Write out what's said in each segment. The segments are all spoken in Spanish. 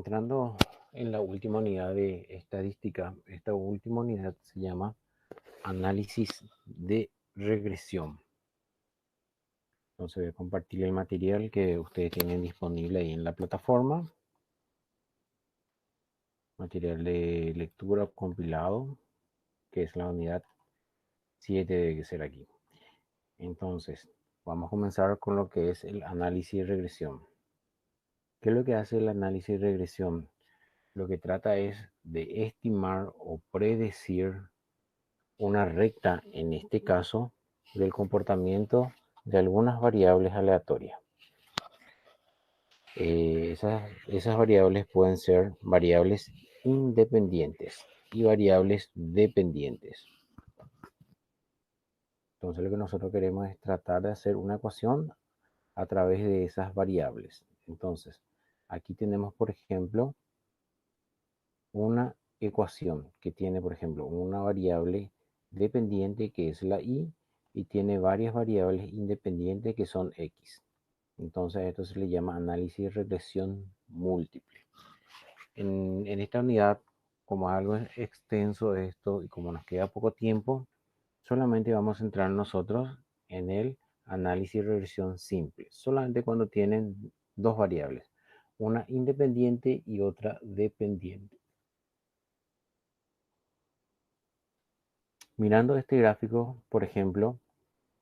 Entrando en la última unidad de estadística, esta última unidad se llama análisis de regresión. Entonces voy a compartir el material que ustedes tienen disponible ahí en la plataforma. Material de lectura compilado, que es la unidad 7 debe ser aquí. Entonces, vamos a comenzar con lo que es el análisis de regresión. ¿Qué es lo que hace el análisis de regresión? Lo que trata es de estimar o predecir una recta, en este caso, del comportamiento de algunas variables aleatorias. Esas variables pueden ser variables independientes y variables dependientes. Entonces lo que nosotros queremos es tratar de hacer una ecuación a través de esas variables. Entonces, aquí tenemos, por ejemplo, una ecuación que tiene, por ejemplo, una variable dependiente que es la y tiene varias variables independientes que son x. Entonces, esto se le llama análisis de regresión múltiple. En esta unidad, como es algo extenso esto y como nos queda poco tiempo, solamente vamos a centrar nosotros en el análisis de regresión simple, solamente cuando tienen dos variables, una independiente y otra dependiente. Mirando este gráfico, por ejemplo,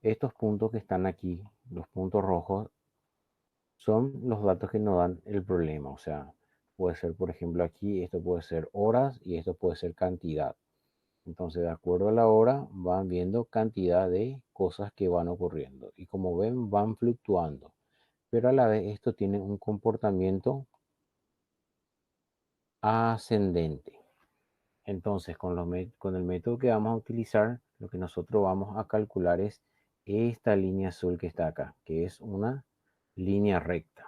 estos puntos que están aquí, los puntos rojos, son los datos que nos dan el problema. O sea, puede ser, por ejemplo, aquí, esto puede ser horas y esto puede ser cantidad. Entonces, de acuerdo a la hora, van viendo cantidad de cosas que van ocurriendo. Y como ven, van fluctuando. Pero a la vez, esto tiene un comportamiento ascendente. Entonces, con el método que vamos a utilizar, lo que nosotros vamos a calcular es esta línea azul que está acá, que es una línea recta.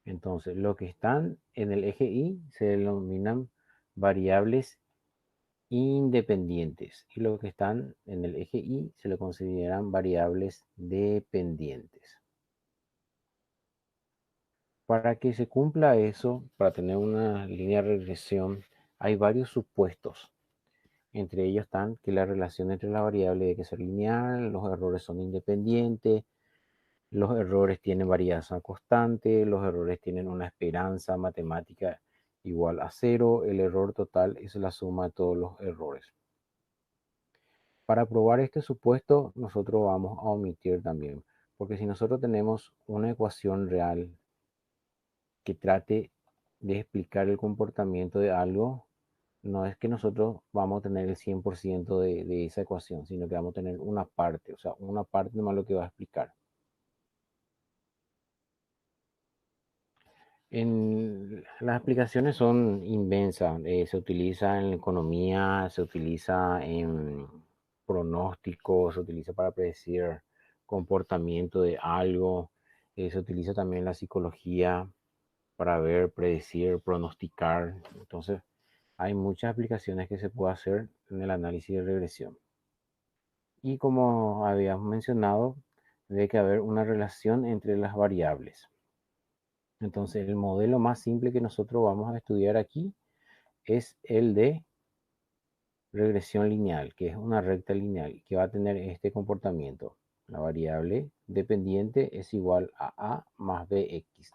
Entonces, lo que están en el eje Y se denominan variables independientes y lo que están en el eje Y se le consideran variables dependientes. Para que se cumpla eso, para tener una línea de regresión, hay varios supuestos. Entre ellos están que la relación entre la variable debe ser lineal, los errores son independientes, los errores tienen varianza constante, los errores tienen una esperanza matemática igual a 0, el error total es la suma de todos los errores. Para probar este supuesto, nosotros vamos a omitir también, porque si nosotros tenemos una ecuación real que trate de explicar el comportamiento de algo, no es que nosotros vamos a tener el 100% de esa ecuación, sino que vamos a tener una parte, o sea, una parte más lo que va a explicar. Las aplicaciones son inmensas, se utiliza en la economía, se utiliza en pronósticos, se utiliza para predecir comportamiento de algo, se utiliza también en la psicología para ver, predecir, pronosticar. Entonces, hay muchas aplicaciones que se puede hacer en el análisis de regresión. Y como habíamos mencionado, debe que haber una relación entre las variables. Entonces, el modelo más simple que nosotros vamos a estudiar aquí es el de regresión lineal, que es una recta lineal que va a tener este comportamiento. La variable dependiente es igual a A más BX.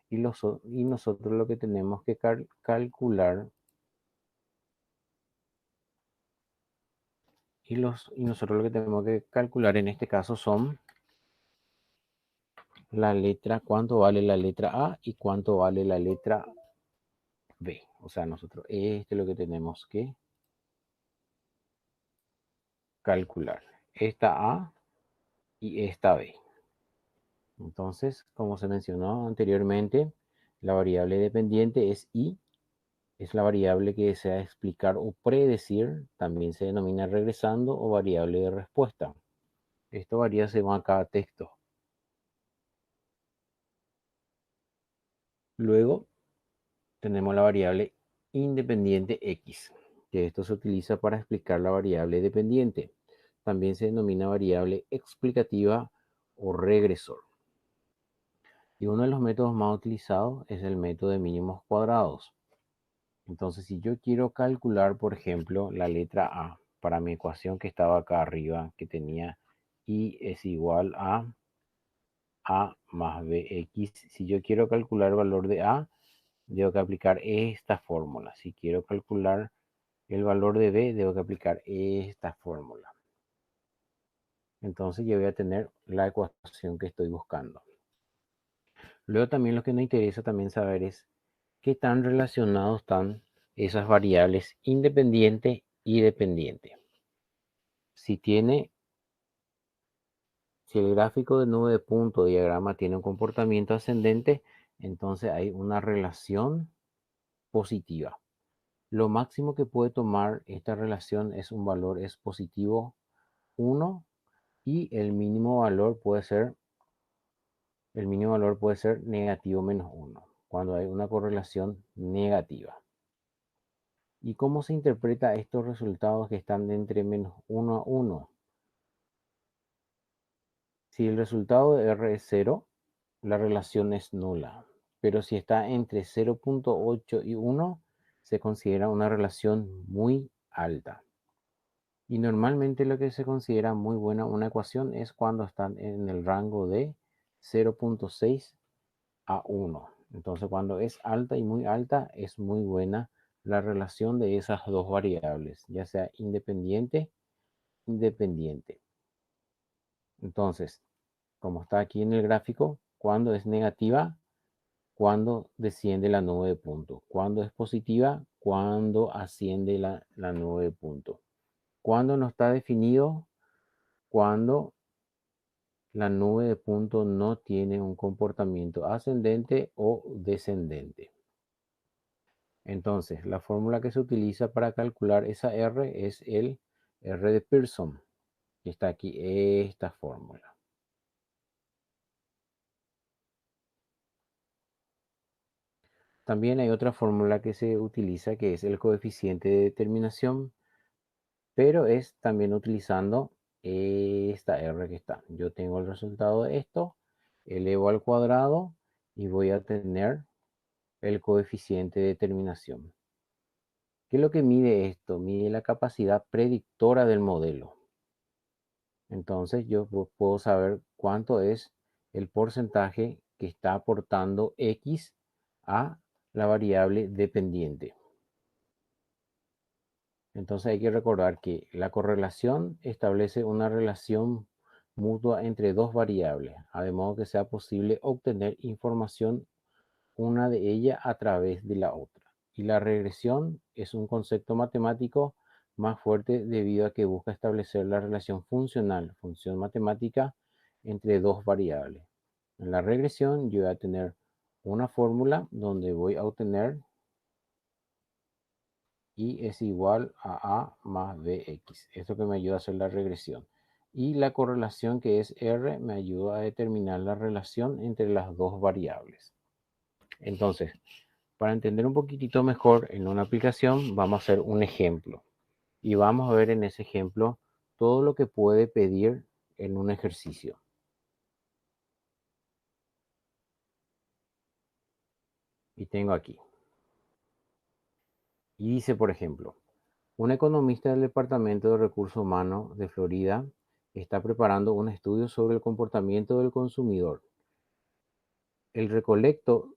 Y nosotros lo que tenemos que calcular y nosotros lo que tenemos que calcular en este caso son la letra, cuánto vale la letra A y cuánto vale la letra B. O sea, nosotros este es lo que tenemos que calcular. Esta A y esta B. Entonces, como se mencionó anteriormente, la variable dependiente es I, es la variable que desea explicar o predecir, también se denomina regresando o variable de respuesta. Esto varía según cada texto. Luego tenemos la variable independiente X, que esto se utiliza para explicar la variable dependiente. También se denomina variable explicativa o regresor. Y uno de los métodos más utilizados es el método de mínimos cuadrados. Entonces, si yo quiero calcular, por ejemplo, la letra A para mi ecuación que estaba acá arriba, que tenía y es igual a más bx. Si yo quiero calcular el valor de A, debo que aplicar esta fórmula. Si quiero calcular el valor de B, debo que aplicar esta fórmula. Entonces yo voy a tener la ecuación que estoy buscando. Luego también lo que nos interesa también saber es qué tan relacionados están esas variables independiente y dependiente. Si el gráfico de nube de punto diagrama tiene un comportamiento ascendente, entonces hay una relación positiva. Lo máximo que puede tomar esta relación es un valor es positivo 1 y el mínimo valor puede ser negativo menos 1 cuando hay una correlación negativa. ¿Y cómo se interpreta estos resultados que están de entre menos 1 a 1? Si el resultado de R es 0, la relación es nula. Pero si está entre 0.8 y 1, se considera una relación muy alta. Y normalmente lo que se considera muy buena una ecuación es cuando están en el rango de 0.6 a 1. Entonces cuando es alta y muy alta es muy buena la relación de esas dos variables, ya sea independiente, independiente. Entonces, como está aquí en el gráfico, cuando es negativa, cuando desciende la nube de punto. Cuando es positiva, cuando asciende la nube de punto. Cuando no está definido, cuando la nube de punto no tiene un comportamiento ascendente o descendente. Entonces, la fórmula que se utiliza para calcular esa R es el R de Pearson, que está aquí, esta fórmula. También hay otra fórmula que se utiliza que es el coeficiente de determinación, pero es también utilizando esta R que está. Yo tengo el resultado de esto, elevo al cuadrado y voy a tener el coeficiente de determinación. ¿Qué es lo que mide esto? Mide la capacidad predictora del modelo. Entonces yo puedo saber cuánto es el porcentaje que está aportando X a la variable dependiente. Entonces hay que recordar que la correlación establece una relación mutua entre dos variables, de modo que sea posible obtener información una de ellas a través de la otra. Y la regresión es un concepto matemático más fuerte debido a que busca establecer la relación funcional, función matemática, entre dos variables. En la regresión yo voy a tener una fórmula donde voy a obtener y es igual a más bx. Esto que me ayuda a hacer la regresión. Y la correlación que es R me ayuda a determinar la relación entre las dos variables. Entonces, para entender un poquitito mejor en una aplicación, vamos a hacer un ejemplo. Y vamos a ver en ese ejemplo todo lo que puede pedir en un ejercicio. Y tengo aquí. Y dice, por ejemplo, un economista del Departamento de Recursos Humanos de Florida está preparando un estudio sobre el comportamiento del consumidor. Él recolectó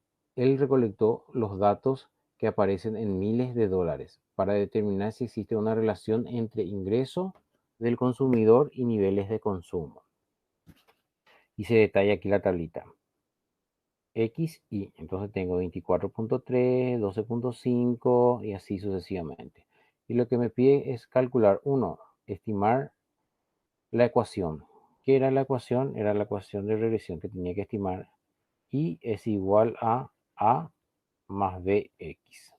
los datos que aparecen en miles de dólares para determinar si existe una relación entre ingreso del consumidor y niveles de consumo. Y se detalla aquí la tablita. X y entonces tengo 24.3, 12.5 y así sucesivamente. Y lo que me pide es calcular, uno, estimar la ecuación. ¿Qué era la ecuación? Era la ecuación de regresión que tenía que estimar. Y es igual a más bx.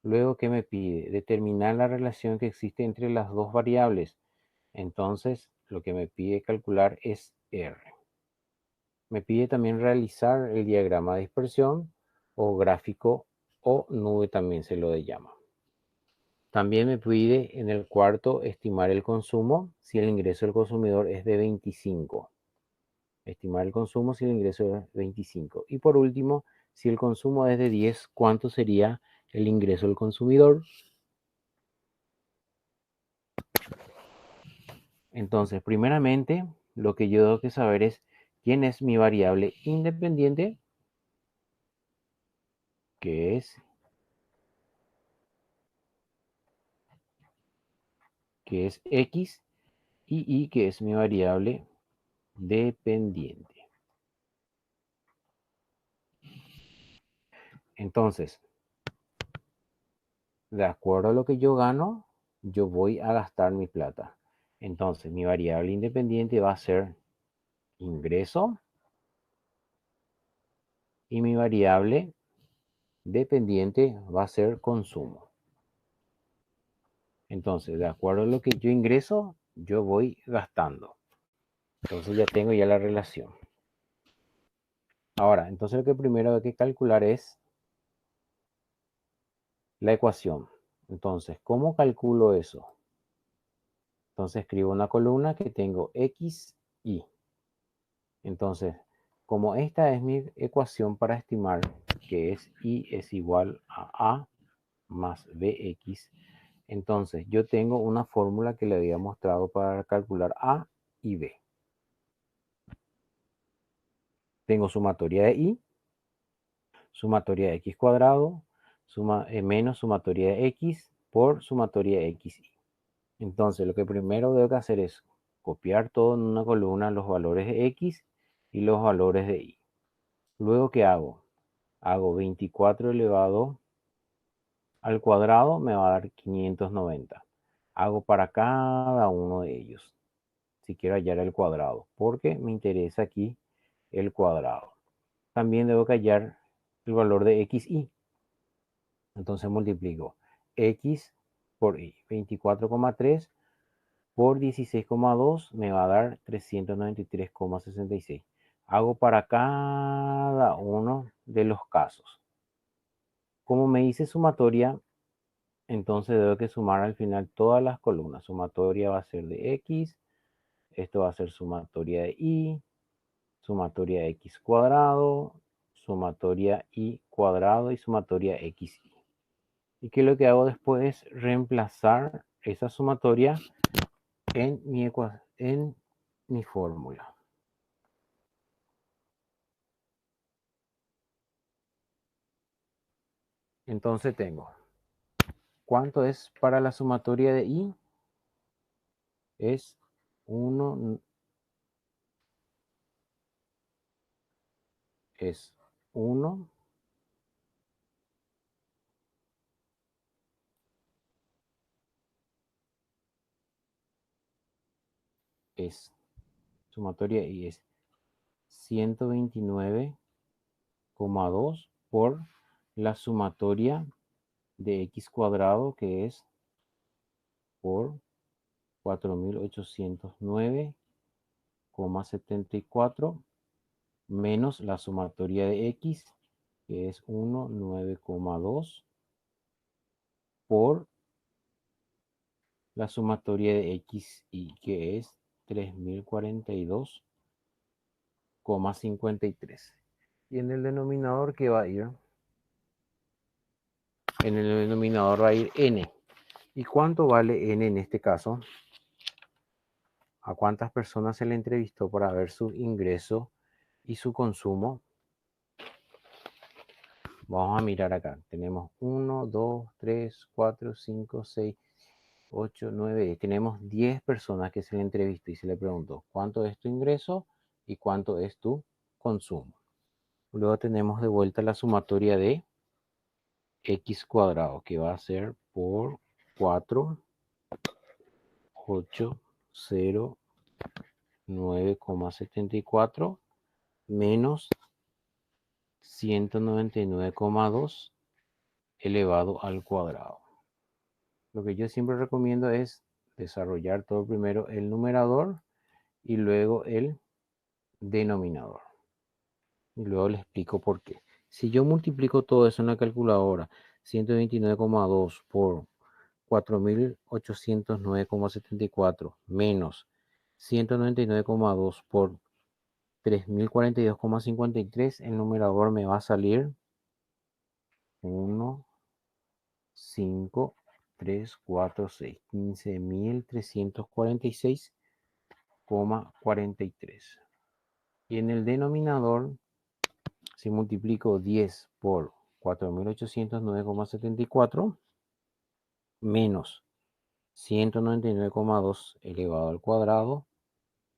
Luego, ¿qué me pide? Determinar la relación que existe entre las dos variables. Entonces, lo que me pide calcular es R. Me pide también realizar el diagrama de dispersión o gráfico o nube también se lo llama. También me pide en el cuarto estimar el consumo si el ingreso del consumidor es de 25. Estimar el consumo si el ingreso es 25. Y por último, si el consumo es de 10, ¿cuánto sería el ingreso del consumidor? Entonces, primeramente, lo que yo tengo que saber es quién es mi variable independiente, que es X, y Y, que es mi variable dependiente. Entonces, de acuerdo a lo que yo gano, yo voy a gastar mi plata. Entonces, mi variable independiente va a ser ingreso y mi variable dependiente va a ser consumo. Entonces, de acuerdo a lo que yo ingreso, yo voy gastando. Entonces ya tengo ya la relación. Ahora, entonces lo que primero hay que calcular es la ecuación. Entonces, ¿cómo calculo eso? Entonces escribo una columna que tengo X, Y. Entonces, como esta es mi ecuación para estimar que es Y es igual a más BX, entonces yo tengo una fórmula que le había mostrado para calcular A y B. Tengo sumatoria de Y, sumatoria de X cuadrado, menos sumatoria de X por sumatoria de XY. Entonces lo que primero debo que hacer es copiar todo en una columna los valores de X y los valores de Y. Luego, ¿qué hago? Hago 24 elevado al cuadrado, me va a dar 590. Hago para cada uno de ellos, si quiero hallar el cuadrado, porque me interesa aquí el cuadrado. También debo hallar el valor de XY. Entonces multiplico X por Y. 24,3 por 16,2 me va a dar 393,66. Hago para cada uno de los casos. Como me dice sumatoria, entonces debo que sumar al final todas las columnas. Sumatoria va a ser de X, esto va a ser sumatoria de Y, sumatoria de X cuadrado, sumatoria Y cuadrado y sumatoria XY. Y que lo que hago después es reemplazar esa sumatoria en mi fórmula. Entonces tengo, ¿cuánto es para la sumatoria de Y? Es 1, es 1, es sumatoria de Y es 129,2 por la sumatoria de X cuadrado, que es por 4809,74 menos la sumatoria de X, que es 19,2 por la sumatoria de XY, que es 3042,53. Y en el denominador, ¿qué va a ir? En el denominador va a ir N. ¿Y cuánto vale N en este caso? ¿A cuántas personas se le entrevistó para ver su ingreso y su consumo? Vamos a mirar acá. Tenemos 1, 2, 3, 4, 5, 6, 8, 9. Tenemos 10 personas que se le entrevistó y se le preguntó cuánto es tu ingreso y cuánto es tu consumo. Luego tenemos de vuelta la sumatoria de X cuadrado, que va a ser por 4, 8, 0, 9,74 menos 199,2 elevado al cuadrado. Lo que yo siempre recomiendo es desarrollar todo primero el numerador y luego el denominador. Y luego les explico por qué. Si yo multiplico todo eso en la calculadora, 129,2 por 4.809,74 menos 199,2 por 3042,53, el numerador me va a salir 1, 5, 3, 4, 6, 15.346,43. Y en el denominador, si multiplico 10 por 4.809,74 menos 199,2 elevado al cuadrado,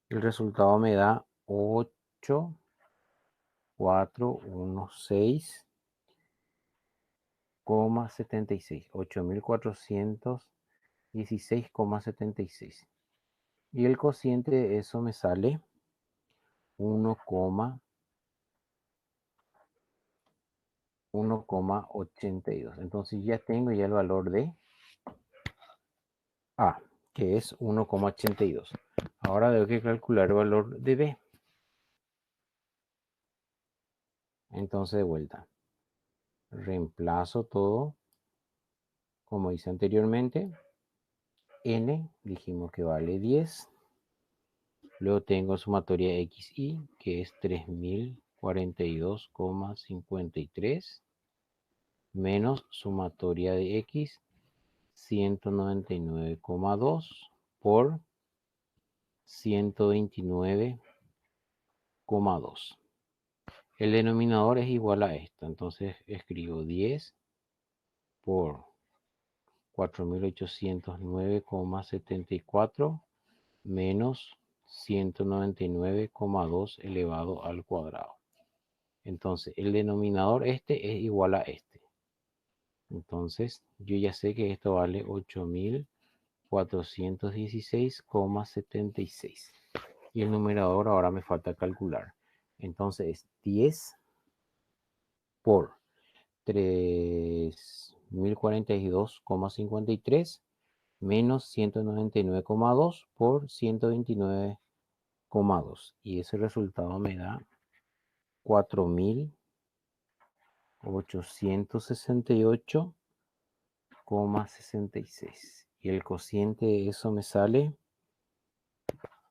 el resultado me da 8.416,76, 8.416,76. Y el cociente de eso me sale 1,82. Entonces ya tengo ya el valor de A, que es 1,82. Ahora tengo que calcular el valor de B. Entonces de vuelta, reemplazo todo como hice anteriormente. N dijimos que vale 10. Luego tengo sumatoria XY, que es 3042,53, menos sumatoria de X, 199,2 por 129,2. El denominador es igual a esto, entonces escribo 10 por 4.809,74 menos 199,2 elevado al cuadrado. Entonces el denominador este es igual a este. Entonces yo ya sé que esto vale 8.416,76. Y el numerador ahora me falta calcular. Entonces es 10 por 3.042,53 menos 199,2 por 129,2. Y ese resultado me da 4.868,66. Y el cociente de eso me sale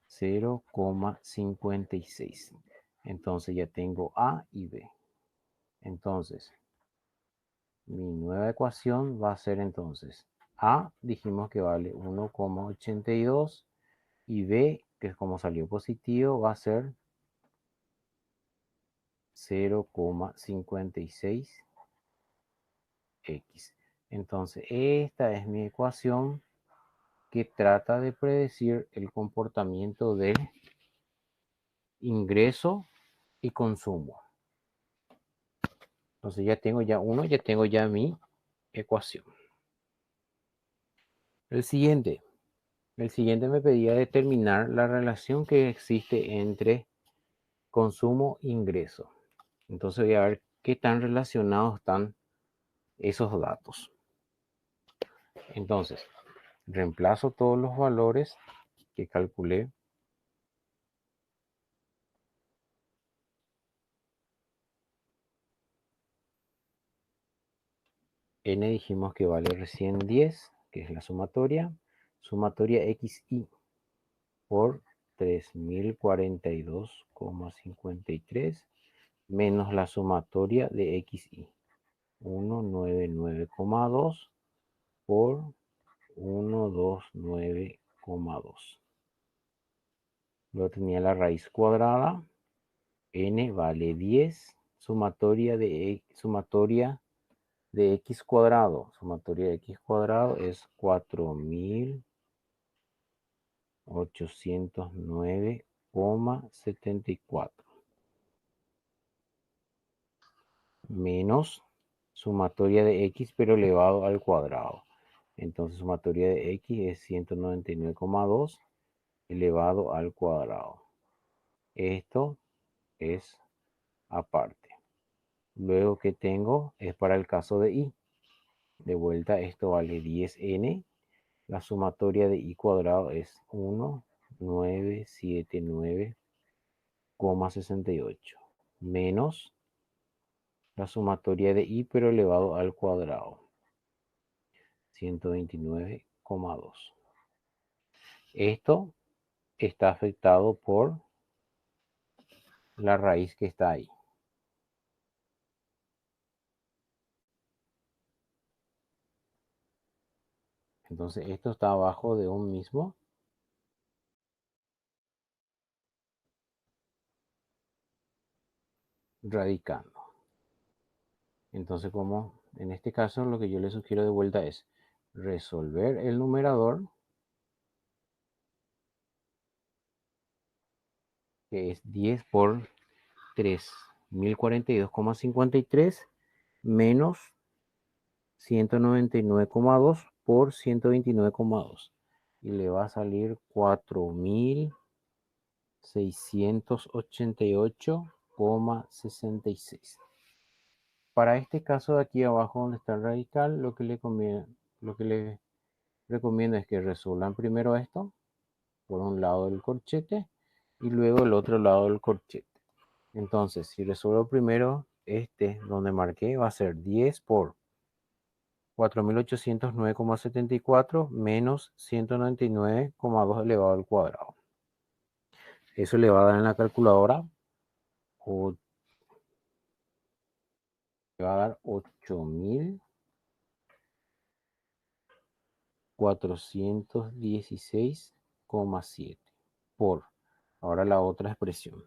0,56. Entonces ya tengo A y B. Entonces, mi nueva ecuación va a ser entonces A, dijimos que vale 1,82 y B, que es como salió positivo, va a ser 0,56x. Entonces, esta es mi ecuación que trata de predecir el comportamiento del ingreso y consumo. Entonces ya tengo ya mi ecuación. El siguiente me pedía determinar la relación que existe entre consumo e ingreso. Entonces voy a ver qué tan relacionados están esos datos. Entonces, reemplazo todos los valores que calculé. N dijimos que vale recién 10, que es la sumatoria. Sumatoria XY por 3.042,53 menos la sumatoria de XY. 199,2 por 129,2. Luego tenía la raíz cuadrada. N vale 10. Sumatoria de x cuadrado. Sumatoria de x cuadrado es 4.809,74 menos sumatoria de x pero elevado al cuadrado. Entonces sumatoria de x es 199,2 elevado al cuadrado. Esto es aparte. Luego que tengo es para el caso de y. De vuelta esto vale 10n. La sumatoria de y cuadrado es 1.979,68 menos la sumatoria de y pero elevado al cuadrado, 129,2. Esto está afectado por la raíz que está ahí. Entonces esto está abajo de un mismo radicando. Entonces, como en este caso, lo que yo le sugiero de vuelta es resolver el numerador, que es 10 por 3042,53 menos 199,2 por 129,2. Y le va a salir 4688,66. Para este caso de aquí abajo donde está el radical, lo que le recomiendo es que resuelvan primero esto por un lado del corchete y luego el otro lado del corchete. Entonces, si resuelvo primero este donde marqué, va a ser 10 por 4809,74 menos 199,2 elevado al cuadrado. Eso le va a dar en la calculadora, o le va a dar 8416,7 por, ahora la otra expresión,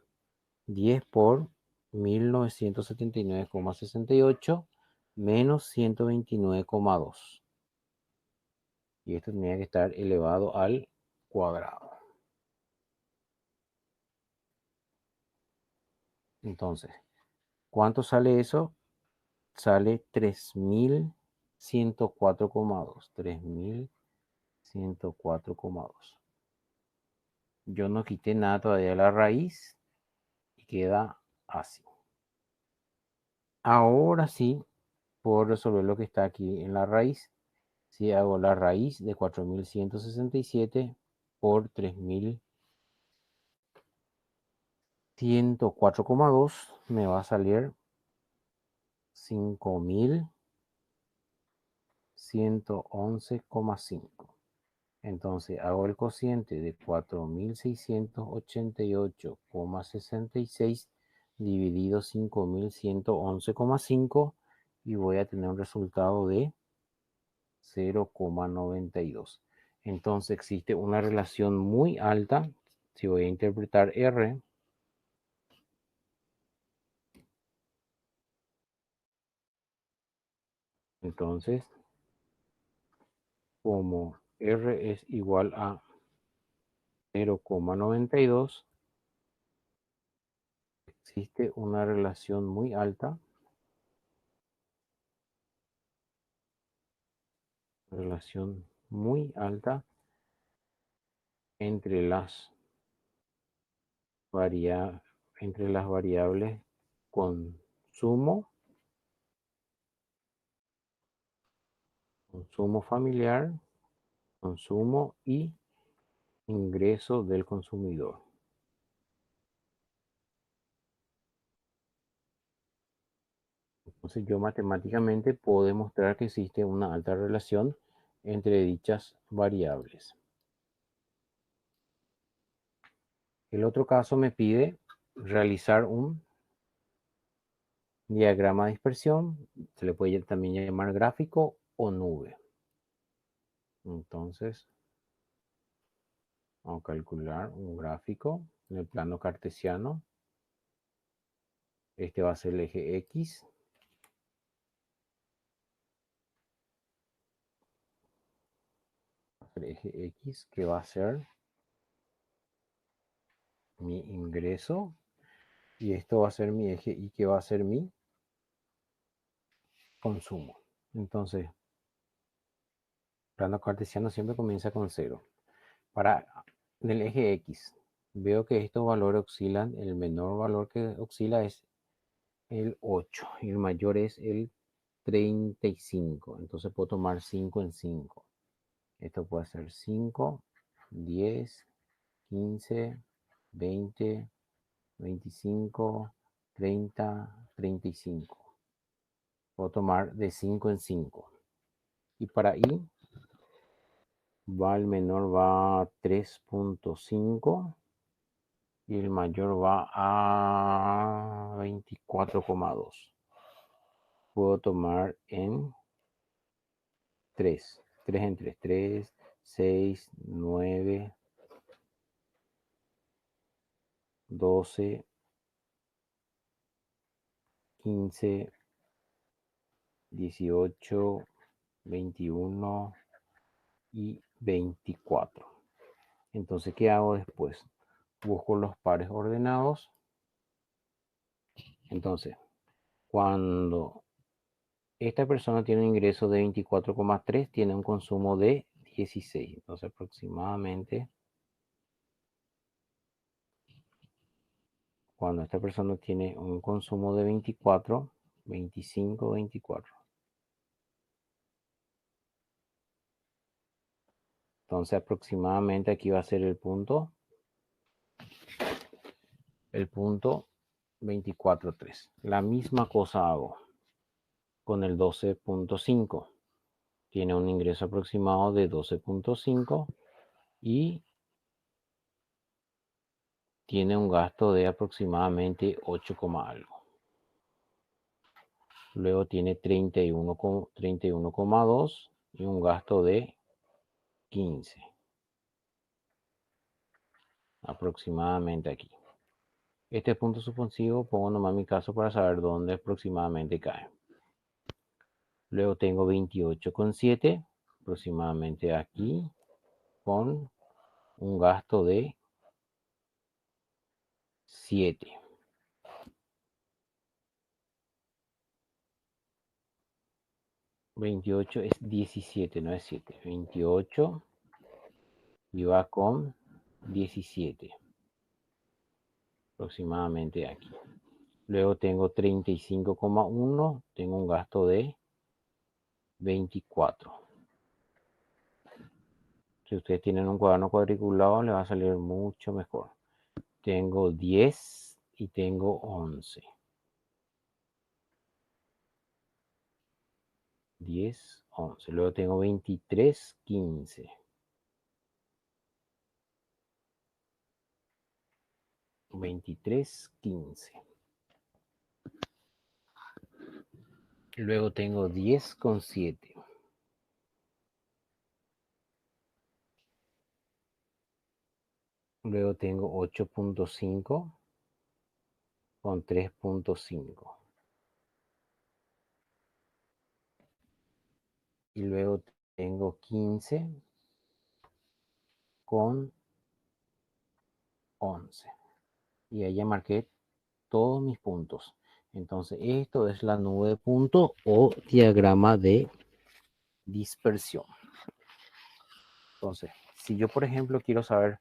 10 por 1979,68 menos 129,2. Y esto tenía que estar elevado al cuadrado. Entonces, ¿cuánto sale eso? Sale 3104,2. 3104,2. Yo no quité nada todavía de la raíz y queda así. Ahora sí puedo resolver lo que está aquí en la raíz. Si hago la raíz de 4167 por 3104,2, me va a salir 5111,5. Entonces hago el cociente de 4688,66 dividido 5111,5 y voy a tener un resultado de 0,92. Entonces existe una relación muy alta. Si voy a interpretar R, entonces como R es igual a 0,92, existe una relación muy alta entre las, varia, entre las variables consumo, consumo familiar, consumo y ingreso del consumidor. Entonces yo matemáticamente puedo demostrar que existe una alta relación entre dichas variables. El otro caso me pide realizar un diagrama de dispersión. Se le puede también llamar gráfico o nube. Entonces, vamos a calcular un gráfico en el plano cartesiano. Este va a ser el eje X. El eje X que va a ser mi ingreso. Y esto va a ser mi eje Y que va a ser mi consumo. Entonces, plano cartesiano siempre comienza con 0. Para el eje X, veo que estos valores oscilan. El menor valor que oscila es el 8 y el mayor es el 35. Entonces puedo tomar 5 en 5. Esto puede ser 5, 10, 15, 20, 25, 30, 35. Puedo tomar de 5 en 5. Y para Y, el menor va a 3.5 y el mayor va 4,2. Puedo tomar en 3. 3 en 3. 3, 6, 9, 12, 15, 18, 21 y 24. Entonces, ¿qué hago después? Busco los pares ordenados. Entonces, cuando esta persona tiene un ingreso de 24,3, tiene un consumo de 16. Entonces, aproximadamente, cuando esta persona tiene un consumo de 24, 25, 24. Entonces, aproximadamente aquí va a ser el punto 24,3. La misma cosa hago con el 12,5. Tiene un ingreso aproximado de 12,5 y tiene un gasto de aproximadamente 8, algo. Luego tiene 31,2 y un gasto de 15. Aproximadamente aquí. Este punto suspensivo pongo nomás mi caso para saber dónde aproximadamente cae. Luego tengo 28,7 aproximadamente aquí con un gasto de 7. 28 es 17, no es 7. 28 y va con 17 aproximadamente aquí. Luego tengo 35,1, tengo un gasto de 24. Si ustedes tienen un cuaderno cuadriculado, le va a salir mucho mejor. Tengo 10 y tengo 11. 10, 11. Luego tengo 23, 15. 23, 15. Luego tengo 10,7. Luego tengo 8,5 con 3,5. Y luego tengo 15 con 11. Y ahí ya marqué todos mis puntos. Entonces, esto es la nube de puntos o diagrama de dispersión. Entonces, si yo, por ejemplo, quiero saber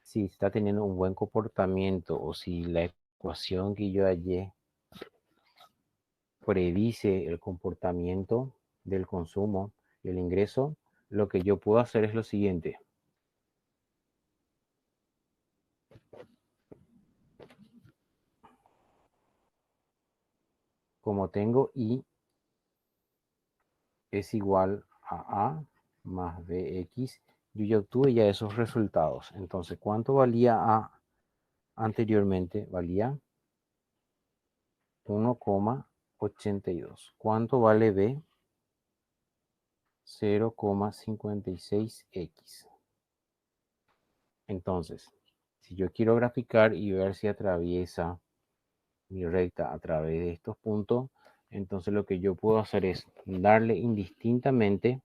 si está teniendo un buen comportamiento o si la ecuación que yo hallé predice el comportamiento del consumo y el ingreso, lo que yo puedo hacer es lo siguiente. Como tengo I es igual a más BX, yo ya obtuve ya esos resultados. Entonces, ¿cuánto valía A anteriormente? Valía 1,82. ¿Cuánto vale B? 0,56X. Entonces, si yo quiero graficar y ver si atraviesa mi recta a través de estos puntos, entonces lo que yo puedo hacer es darle indistintamente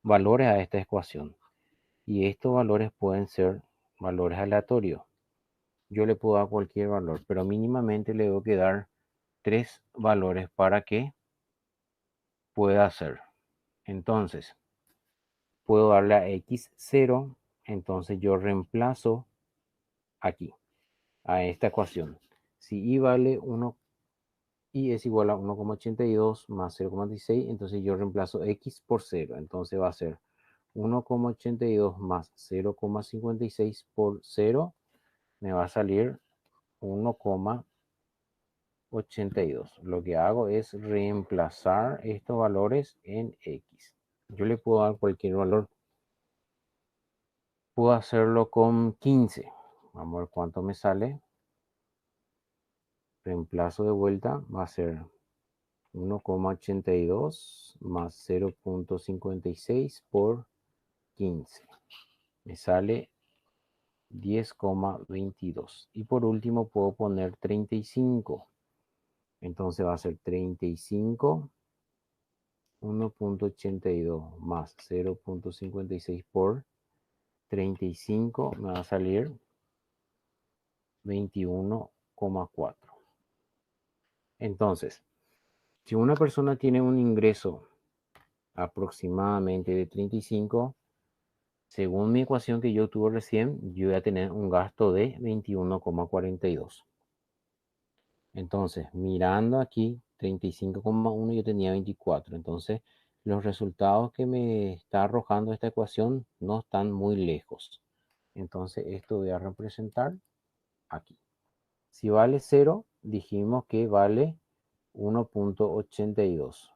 valores a esta ecuación. Y estos valores pueden ser valores aleatorios. Yo le puedo dar cualquier valor, pero mínimamente le tengo que dar 3 valores para que pueda hacer. Entonces, puedo darle a x0, entonces yo reemplazo aquí, a esta ecuación. Si y vale 1 y es igual a 1,82 más 0,16, entonces yo reemplazo x por 0. Entonces va a ser 1,82 más 0,56 por 0, me va a salir 1,82. Lo que hago es reemplazar estos valores en x. Yo le puedo dar cualquier valor. Puedo hacerlo con 15. Vamos a ver cuánto me sale. reemplazo de vuelta, va a ser 1,82 más 0,56 por 15. Me sale 10,22. Y por último puedo poner 35. Entonces va a ser 35, 1,82 más 0,56 por 35 me va a salir 21,4. Entonces, si una persona tiene un ingreso aproximadamente de 35, según mi ecuación que yo tuve recién, yo voy a tener un gasto de 21,42. Entonces, mirando aquí, 35,1 yo tenía 24. Entonces, los resultados que me está arrojando esta ecuación no están muy lejos. Entonces, esto voy a representar aquí. Si vale 0, dijimos que vale 1,82.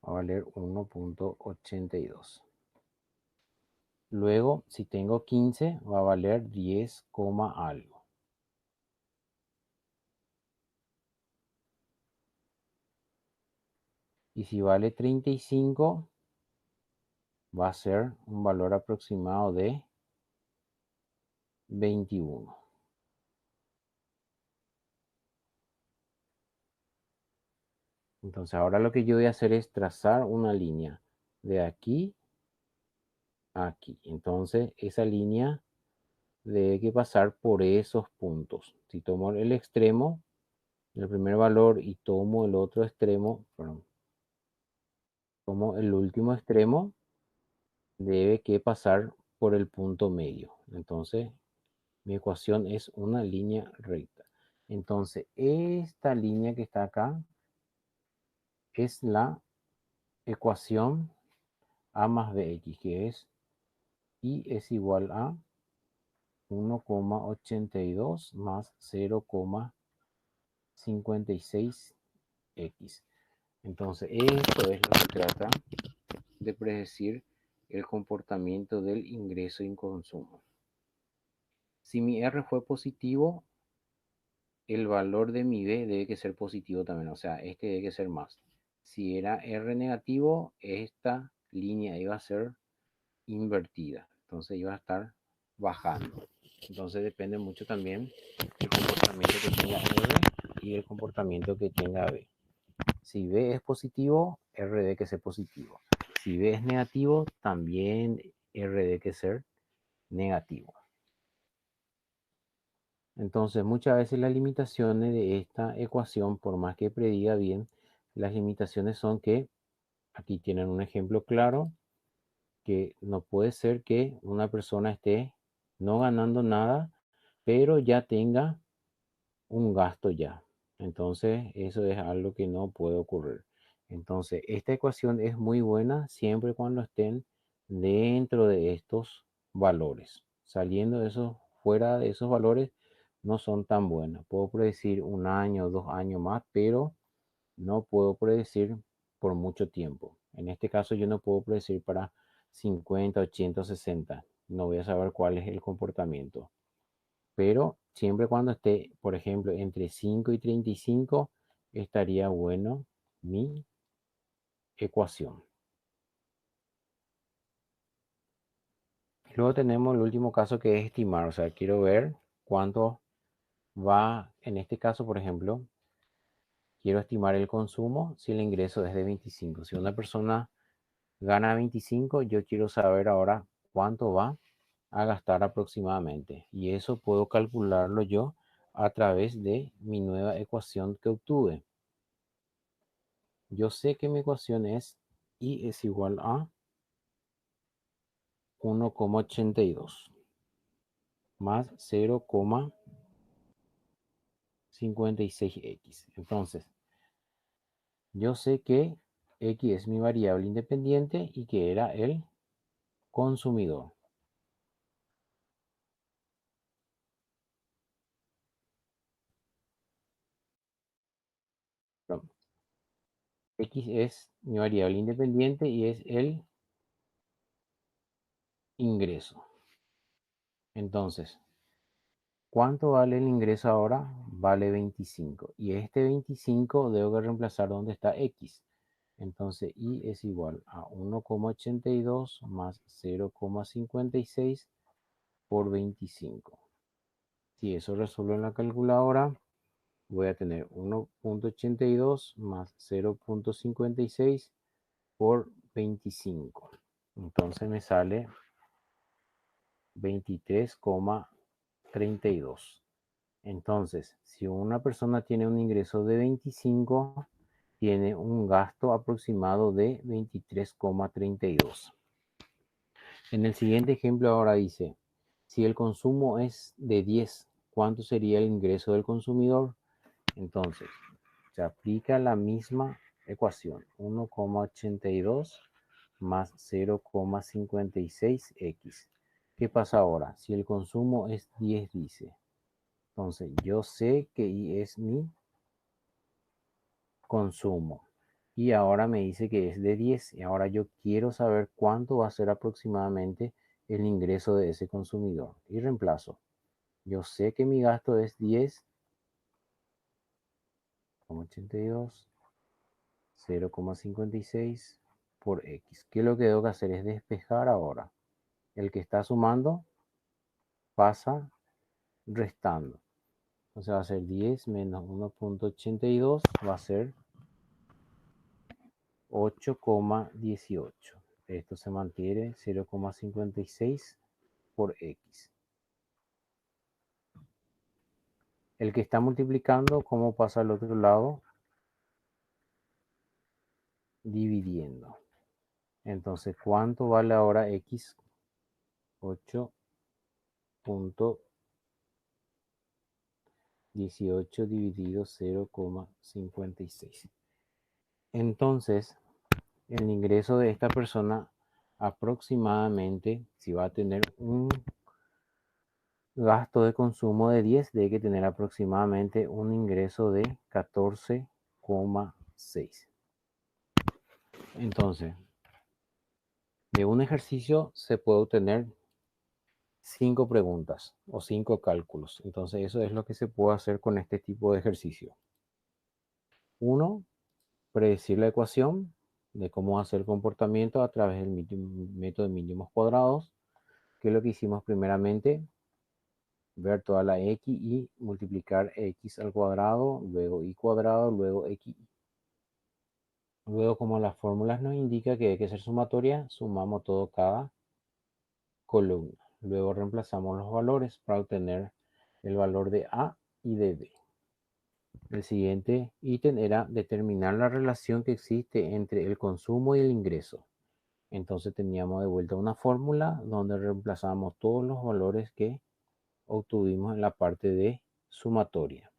Va a valer 1,82. Luego, si tengo 15, va a valer 10, algo. Y si vale 35, va a ser un valor aproximado de 21. Entonces ahora lo que yo voy a hacer es trazar una línea de aquí a aquí. Entonces esa línea debe que pasar por esos puntos. Si tomo el extremo, el primer valor, y tomo el otro extremo, perdón, tomo el último extremo, debe que pasar por el punto medio. Entonces mi ecuación es una línea recta. Entonces esta línea que está acá es la ecuación a más bx, que es y es igual a 1,82 más 0,56x. Entonces, esto es lo que trata de predecir el comportamiento del ingreso y consumo. Si mi R fue positivo, el valor de mi B debe que ser positivo también, o sea, este debe que ser más. Si era R negativo, esta línea iba a ser invertida, entonces iba a estar bajando. Entonces depende mucho también el comportamiento que tenga R y el comportamiento que tenga B. Si B es positivo, R debe que ser positivo. Si B es negativo, también R debe que ser negativo. Entonces muchas veces las limitaciones de esta ecuación, por más que prediga bien, las limitaciones son que aquí tienen un ejemplo claro, que no puede ser que una persona esté no ganando nada, pero ya tenga un gasto ya. Entonces, eso es algo que no puede ocurrir. Entonces, esta ecuación es muy buena siempre cuando estén dentro de estos valores. Saliendo de esos, fuera de esos valores, no son tan buenas. Puedo predecir un año, 2 años más, pero no puedo predecir por mucho tiempo. En este caso, yo no puedo predecir para 50, 80, 60. No voy a saber cuál es el comportamiento. Pero siempre cuando esté, por ejemplo, entre 5 y 35, estaría bueno mi ecuación. Luego tenemos el último caso, que es estimar. O sea, quiero ver cuánto va, en este caso, por ejemplo, quiero estimar el consumo si el ingreso es de 25. Si una persona gana 25, yo quiero saber ahora cuánto va a gastar aproximadamente. Y eso puedo calcularlo yo a través de mi nueva ecuación que obtuve. Yo sé que mi ecuación es y es igual a 1,82 más 0,56x. Entonces, yo sé que x es mi variable independiente y que era el consumidor. Perdón. X es mi variable independiente y es el ingreso. Entonces, ¿cuánto vale el ingreso ahora? Vale 25. Y este 25 debo que reemplazar donde está X. Entonces, Y es igual a 1,82 más 0,56 por 25. Si eso resuelvo en la calculadora, voy a tener 1,82 más 0,56 por 25. Entonces me sale 23,32. Entonces, si una persona tiene un ingreso de 25, tiene un gasto aproximado de 23,32. En el siguiente ejemplo ahora dice, si el consumo es de 10, ¿cuánto sería el ingreso del consumidor? Entonces, se aplica la misma ecuación, 1,82 más 0,56x. ¿Qué pasa ahora? Si el consumo es 10, dice. Entonces, yo sé que Y es mi consumo. Y ahora me dice que es de 10. Y ahora yo quiero saber cuánto va a ser aproximadamente el ingreso de ese consumidor. Y reemplazo. Yo sé que mi gasto es 10,82, 0,56 por X. ¿Qué lo que tengo que hacer es despejar ahora? El que está sumando pasa restando. Entonces va a ser 10 menos 1,82, va a ser 8,18. Esto se mantiene 0,56 por X. El que está multiplicando, ¿cómo pasa al otro lado? Dividiendo. Entonces, ¿cuánto vale ahora X? 8,18 dividido 0,56. Entonces, el ingreso de esta persona aproximadamente, si va a tener un gasto de consumo de 10, debe que tener aproximadamente un ingreso de 14,6. Entonces, de un ejercicio se puede obtener 5 preguntas o 5 cálculos. Entonces, eso es lo que se puede hacer con este tipo de ejercicio. Uno, predecir la ecuación de cómo hacer el comportamiento a través del método de mínimos cuadrados, que es lo que hicimos primeramente, ver toda la x y multiplicar x al cuadrado, luego y cuadrado, luego x. Luego, como las fórmulas nos indican que hay que ser sumatoria, sumamos todo cada columna. Luego reemplazamos los valores para obtener el valor de A y de B. El siguiente ítem era determinar la relación que existe entre el consumo y el ingreso. Entonces teníamos de vuelta una fórmula donde reemplazamos todos los valores que obtuvimos en la parte de sumatoria.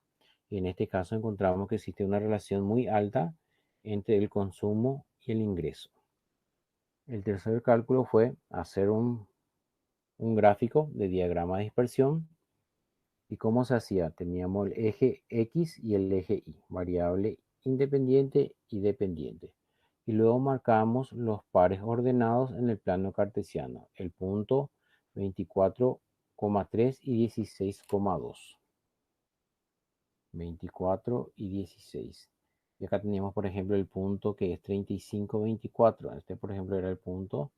Y en este caso encontramos que existe una relación muy alta entre el consumo y el ingreso. El tercer cálculo fue hacer un gráfico de diagrama de dispersión. ¿Y cómo se hacía? Teníamos el eje X y el eje Y, variable independiente y dependiente. Y luego marcamos los pares ordenados en el plano cartesiano, el punto 24,3 y 16,2. 24 y 16. Y acá teníamos, por ejemplo, el punto que es 35, 24. Este, por ejemplo, era el punto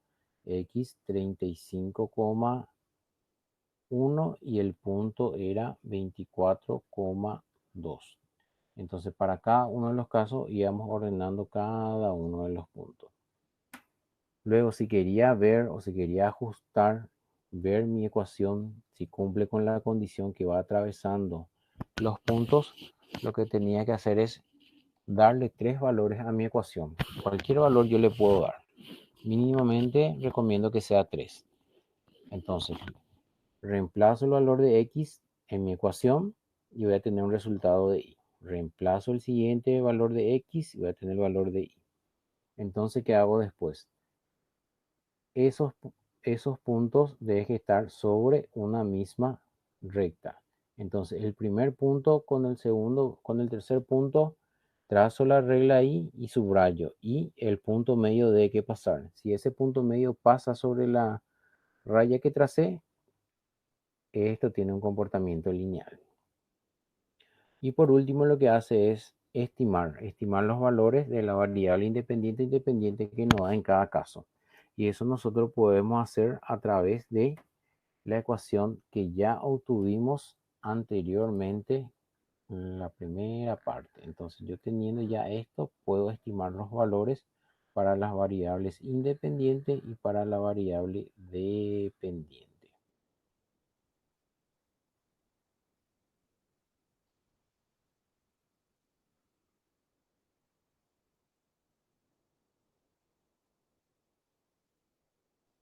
X 35,1 y el punto era 24,2. Entonces, para cada uno de los casos íbamos ordenando cada uno de los puntos. Luego, si quería ver o si quería ajustar, ver mi ecuación, si cumple con la condición que va atravesando los puntos, lo que tenía que hacer es darle 3 valores a mi ecuación. Cualquier valor yo le puedo dar. Mínimamente recomiendo que sea 3. Entonces, reemplazo el valor de X en mi ecuación y voy a tener un resultado de Y. Reemplazo el siguiente valor de X y voy a tener el valor de Y. Entonces, ¿qué hago después? Esos, esos puntos deben estar sobre una misma recta. Entonces, el primer punto con el segundo, con el tercer punto, trazo la regla ahí y subrayo. Y el punto medio debe que pasar. Si ese punto medio pasa sobre la raya que tracé, esto tiene un comportamiento lineal. Y por último lo que hace es estimar los valores de la variable independiente que nos da en cada caso. Y eso nosotros podemos hacer a través de la ecuación que ya obtuvimos anteriormente en la primera parte. Entonces yo teniendo ya esto, puedo estimar los valores para las variables independientes y para la variable dependiente.